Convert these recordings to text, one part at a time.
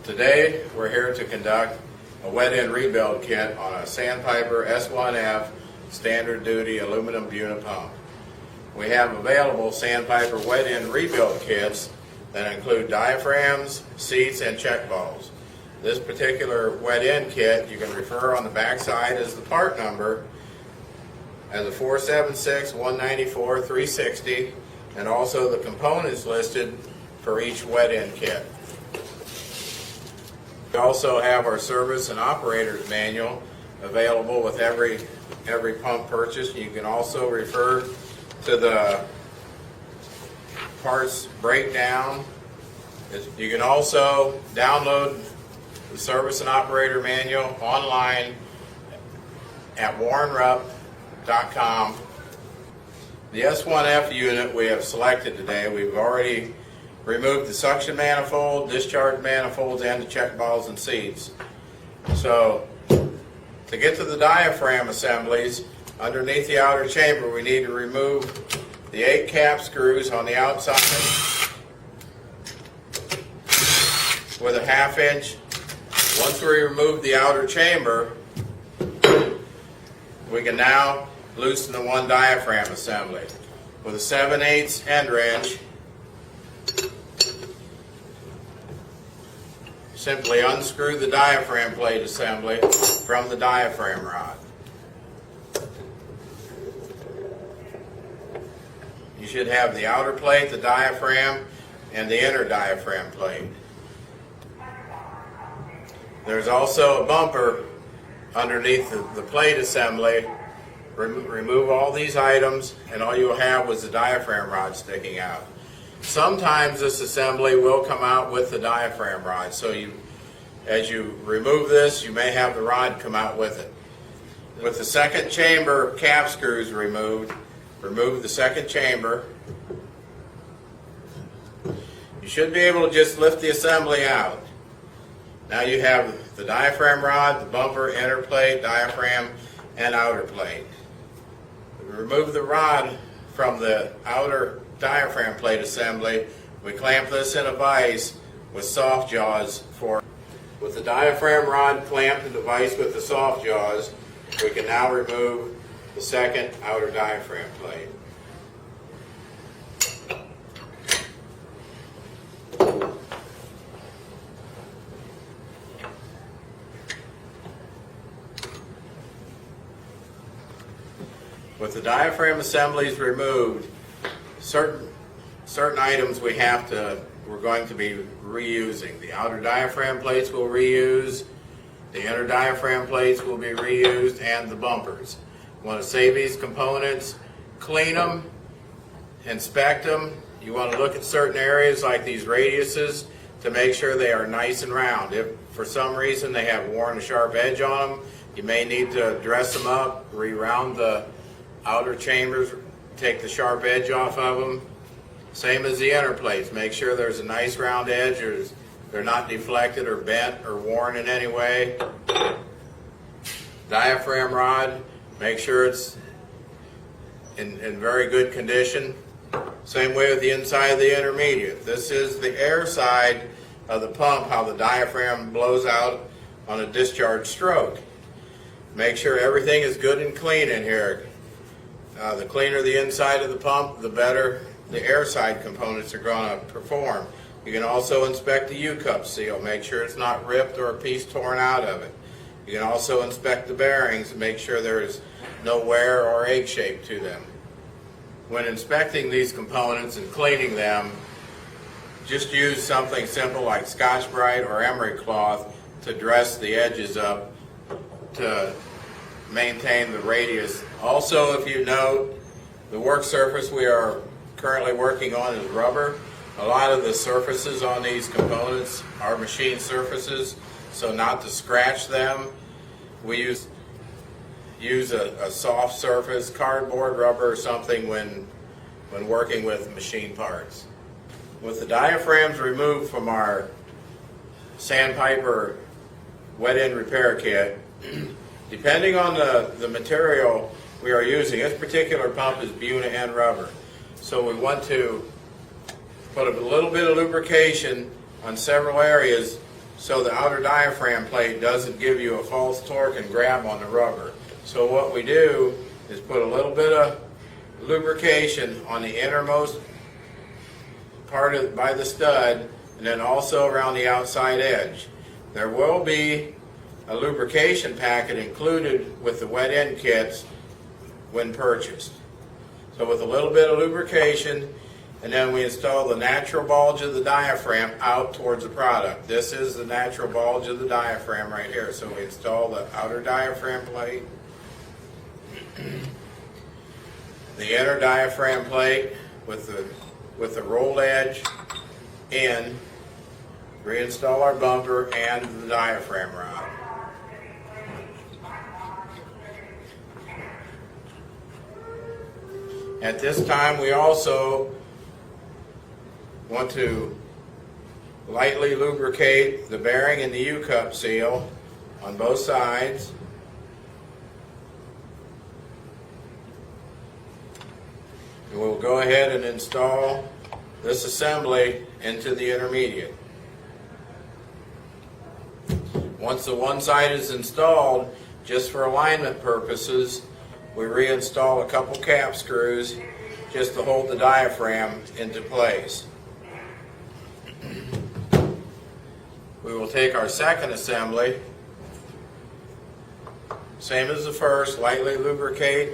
Today we're here to conduct a wet end rebuild kit on a Sandpiper S1F standard duty aluminum Buna pump. We have available Sandpiper wet end rebuild kits that include diaphragms, seats, and check valves. This particular wet end kit you can refer on the back side as the part number as a 476-194-360, and also the components listed for each wet end kit. We also have our service and operator's manual available with every pump purchase. You can also refer to the parts breakdown. You can also download the service and operator manual online at warrenrupp.com. The S1F unit we have selected today, we've already removed the suction manifold, discharge manifolds, and the check valves and seats. So to get to the diaphragm assemblies, underneath the outer chamber we need to remove the 8 cap screws on the outside with a 1/2 inch. Once we remove the outer chamber, we can now loosen the one diaphragm assembly. With a 7/8 end wrench, simply unscrew the diaphragm plate assembly from the diaphragm rod. You should have the outer plate, the diaphragm, and the inner diaphragm plate. There's also a bumper underneath the plate assembly. Remove all these items and all you'll have was the diaphragm rod sticking out. Sometimes this assembly will come out with the diaphragm rod, so as you remove this, you may have the rod come out with it. With the second chamber cap screws removed, remove the second chamber. You should be able to just lift the assembly out. Now you have the diaphragm rod, the bumper, inner plate, diaphragm, and outer plate. Remove the rod from the outer diaphragm plate assembly. We clamp this in a vise with soft jaws with the diaphragm rod clamped in the vise with the soft jaws. We can now remove the second outer diaphragm plate. With the diaphragm assemblies removed, certain items we're going to be reusing. The outer diaphragm plates we'll reuse, the inner diaphragm plates will be reused, and the bumpers. You want to save these components, clean them, inspect them. You want to look at certain areas like these radiuses to make sure they are nice and round. If for some reason they have worn a sharp edge on them, you may need to dress them up, re-round the outer chambers, take the sharp edge off of them. Same as the inner plates. Make sure there's a nice round edge, or they're not deflected or bent or worn in any way. Diaphragm rod, make sure it's in very good condition. Same way with the inside of the intermediate. This is the air side of the pump, how the diaphragm blows out on a discharge stroke. Make sure everything is good and clean in here. The cleaner the inside of the pump, the better the air side components are going to perform. You can also inspect the U-cup seal, make sure it's not ripped or a piece torn out of it. You can also inspect the bearings and make sure there is no wear or egg shape to them. When inspecting these components and cleaning them, just use something simple like Scotch-Brite or emery cloth to dress the edges up to maintain the radius. Also, if you note, the work surface we are currently working on is rubber. A lot of the surfaces on these components are machine surfaces, so not to scratch them, we use a soft surface, cardboard, rubber, or something when working with machine parts. With the diaphragms removed from our Sandpiper wet end repair kit, depending on the material we are using, this particular pump is Buna and rubber. So we want to put a little bit of lubrication on several areas so the outer diaphragm plate doesn't give you a false torque and grab on the rubber. So what we do is put a little bit of lubrication on the innermost part by the stud, and then also around the outside edge. There will be a lubrication packet included with the wet end kits when purchased. So with a little bit of lubrication, and then we install the natural bulge of the diaphragm out towards the product. This is the natural bulge of the diaphragm right here. So we install the outer diaphragm plate, the inner diaphragm plate with the rolled edge in, reinstall our bumper and the diaphragm rod. At this time, we also want to lightly lubricate the bearing and the U-cup seal on both sides. And we'll go ahead and install this assembly into the intermediate. Once the one side is installed, just for alignment purposes, we reinstall a couple cap screws just to hold the diaphragm into place. We will take our second assembly, same as the first, lightly lubricate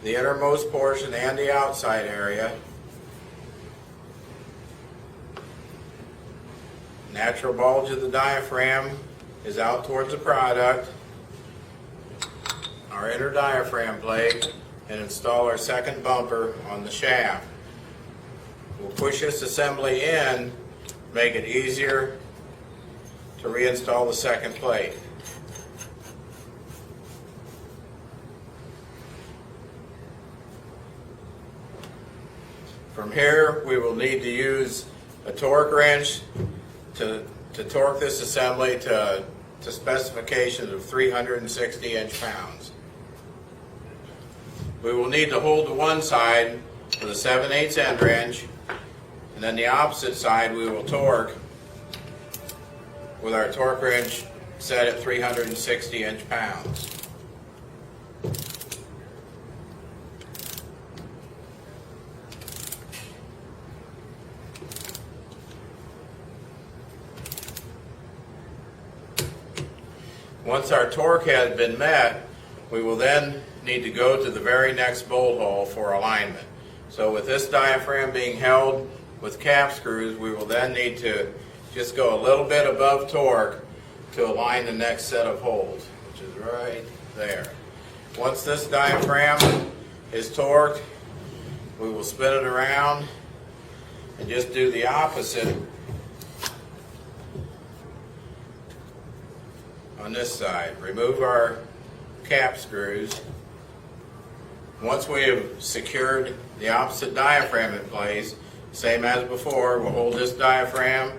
the innermost portion and the outside area. Natural bulge of the diaphragm is out towards the product. Our inner diaphragm plate, and install our second bumper on the shaft. We'll push this assembly in, make it easier to reinstall the second plate. From here, we will need to use a torque wrench to torque this assembly to specifications of 360 inch-pounds. We will need to hold the one side with a 7/8 end wrench, and then the opposite side we will torque with our torque wrench set at 360 inch-pounds. Once our torque has been met, we will then need to go to the very next bolt hole for alignment. So with this diaphragm being held with cap screws, we will then need to just go a little bit above torque to align the next set of holes, which is right there. Once this diaphragm is torqued, we will spin it around and just do the opposite on this side. Remove our cap screws. Once we have secured the opposite diaphragm in place, same as before, we'll hold this diaphragm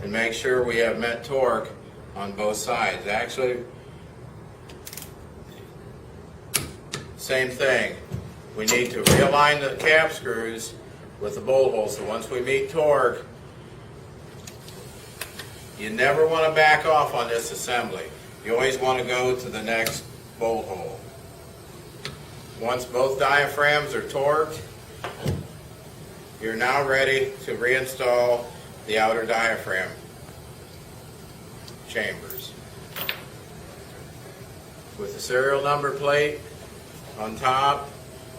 and make sure we have met torque on both sides. Actually, same thing. We need to realign the cap screws with the bolt hole. So once we meet torque, you never want to back off on this assembly. You always want to go to the next bolt hole. Once both diaphragms are torqued, you're now ready to reinstall the outer diaphragm chambers. With the serial number plate on top,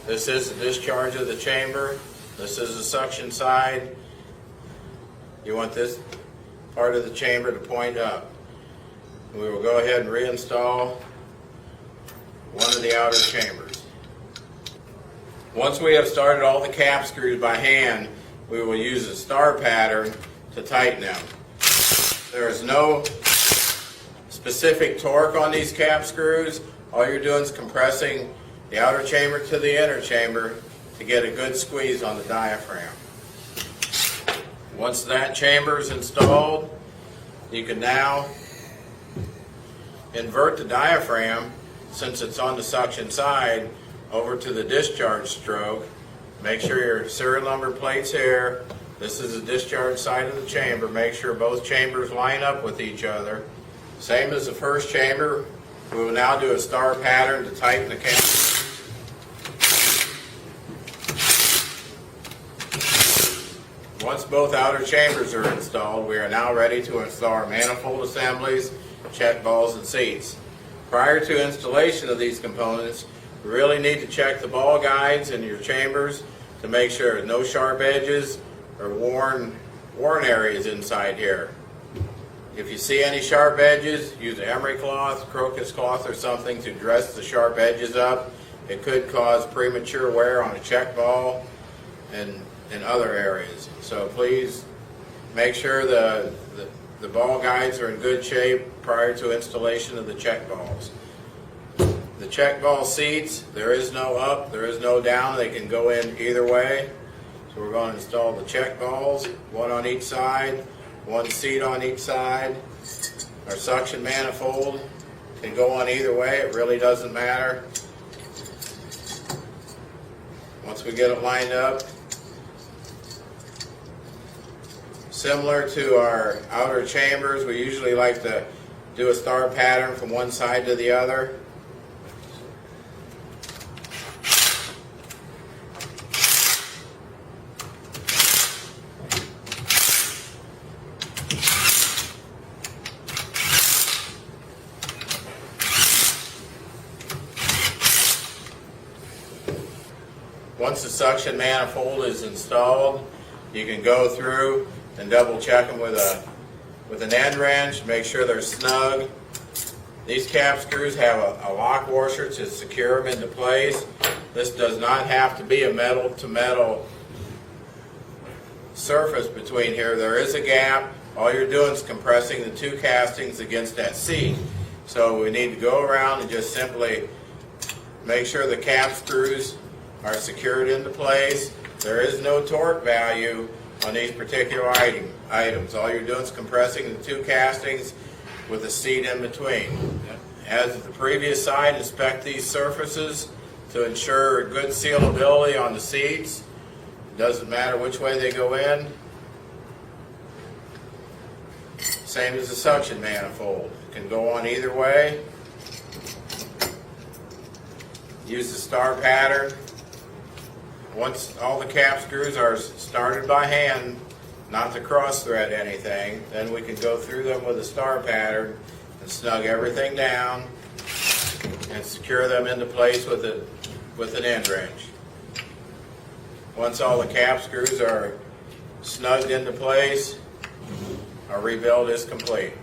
this is the discharge of the chamber. This is the suction side. You want this part of the chamber to point up. We will go ahead and reinstall one of the outer chambers. Once we have started all the cap screws by hand, we will use a star pattern to tighten them. There is no specific torque on these cap screws. All you're doing is compressing the outer chamber to the inner chamber to get a good squeeze on the diaphragm. Once that chamber is installed, you can now invert the diaphragm, since it's on the suction side, over to the discharge stroke. Make sure your serial number plate's here, This is the discharge side of the chamber. Make sure both chambers line up with each other. Same as the first chamber, we will now do a star pattern to tighten the cap. Once both outer chambers are installed, we are now ready to install our manifold assemblies, check balls, and seats. Prior to installation of these components, you really need to check the ball guides in your chambers to make sure no sharp edges or worn areas inside here. If you see any sharp edges, use emery cloth, crocus cloth, or something to dress the sharp edges up. It could cause premature wear on a check ball and in other areas. So please make sure the ball guides are in good shape prior to installation of the check balls. The check ball seats, there is no up, there is no down. They can go in either way. So we're going to install the check balls, one on each side, one seat on each side. Our suction manifold can go on either way. It really doesn't matter. Once we get it lined up, similar to our outer chambers, we usually like to do a star pattern from one side to the other. Once the suction manifold is installed, you can go through and double check them with an end wrench. Make sure they're snug. These cap screws have a lock washer to secure them into place. This does not have to be a metal to metal surface between here. There is a gap. All you're doing is compressing the two castings against that seat. So we need to go around and just simply make sure the cap screws are secured into place. There is no torque value on these particular items. All you're doing is compressing the two castings with a seat in between. As the previous side, inspect these surfaces to ensure good sealability on the seats. It doesn't matter which way they go in. Same as the suction manifold. It can go on either way. Use the star pattern. Once all the cap screws are started by hand, not to cross thread anything, then we can go through them with a star pattern and snug everything down and secure them into place with an end wrench. Once all the cap screws are snugged into place, our rebuild is complete.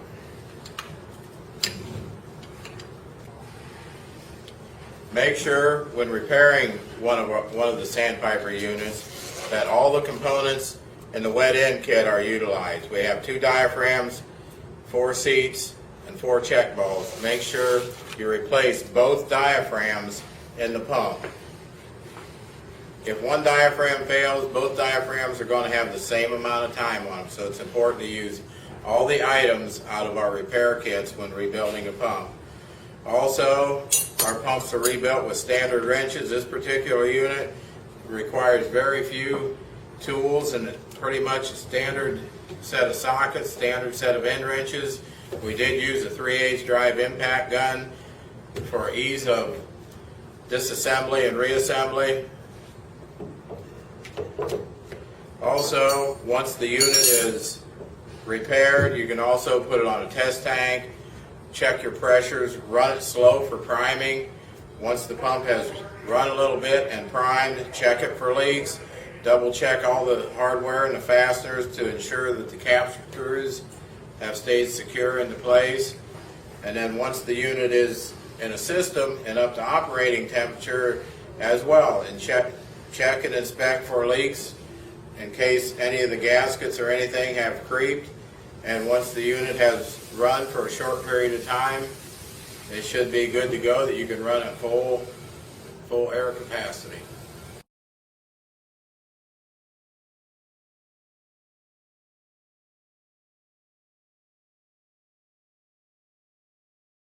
Make sure when repairing one of the Sandpiper units that all the components in the wet end kit are utilized. We have 2 diaphragms, 4 seats, and 4 check balls. Make sure you replace both diaphragms in the pump. If one diaphragm fails, both diaphragms are going to have the same amount of time on them. So it's important to use all the items out of our repair kits when rebuilding a pump. Also, our pumps are rebuilt with standard wrenches. This particular unit requires very few tools and pretty much a standard set of sockets, standard set of end wrenches. We did use a 3/8 drive impact gun for ease of disassembly and reassembly. Also, once the unit is repaired, you can also put it on a test tank. Check your pressures, run it slow for priming. Once the pump has run a little bit and primed, check it for leaks. Double check all the hardware and the fasteners to ensure that the cap screws have stayed secure into place. And then once the unit is in a system and up to operating temperature as well, and check and inspect for leaks in case any of the gaskets or anything have creeped. And once the unit has run for a short period of time, it should be good to go that you can run at full air capacity.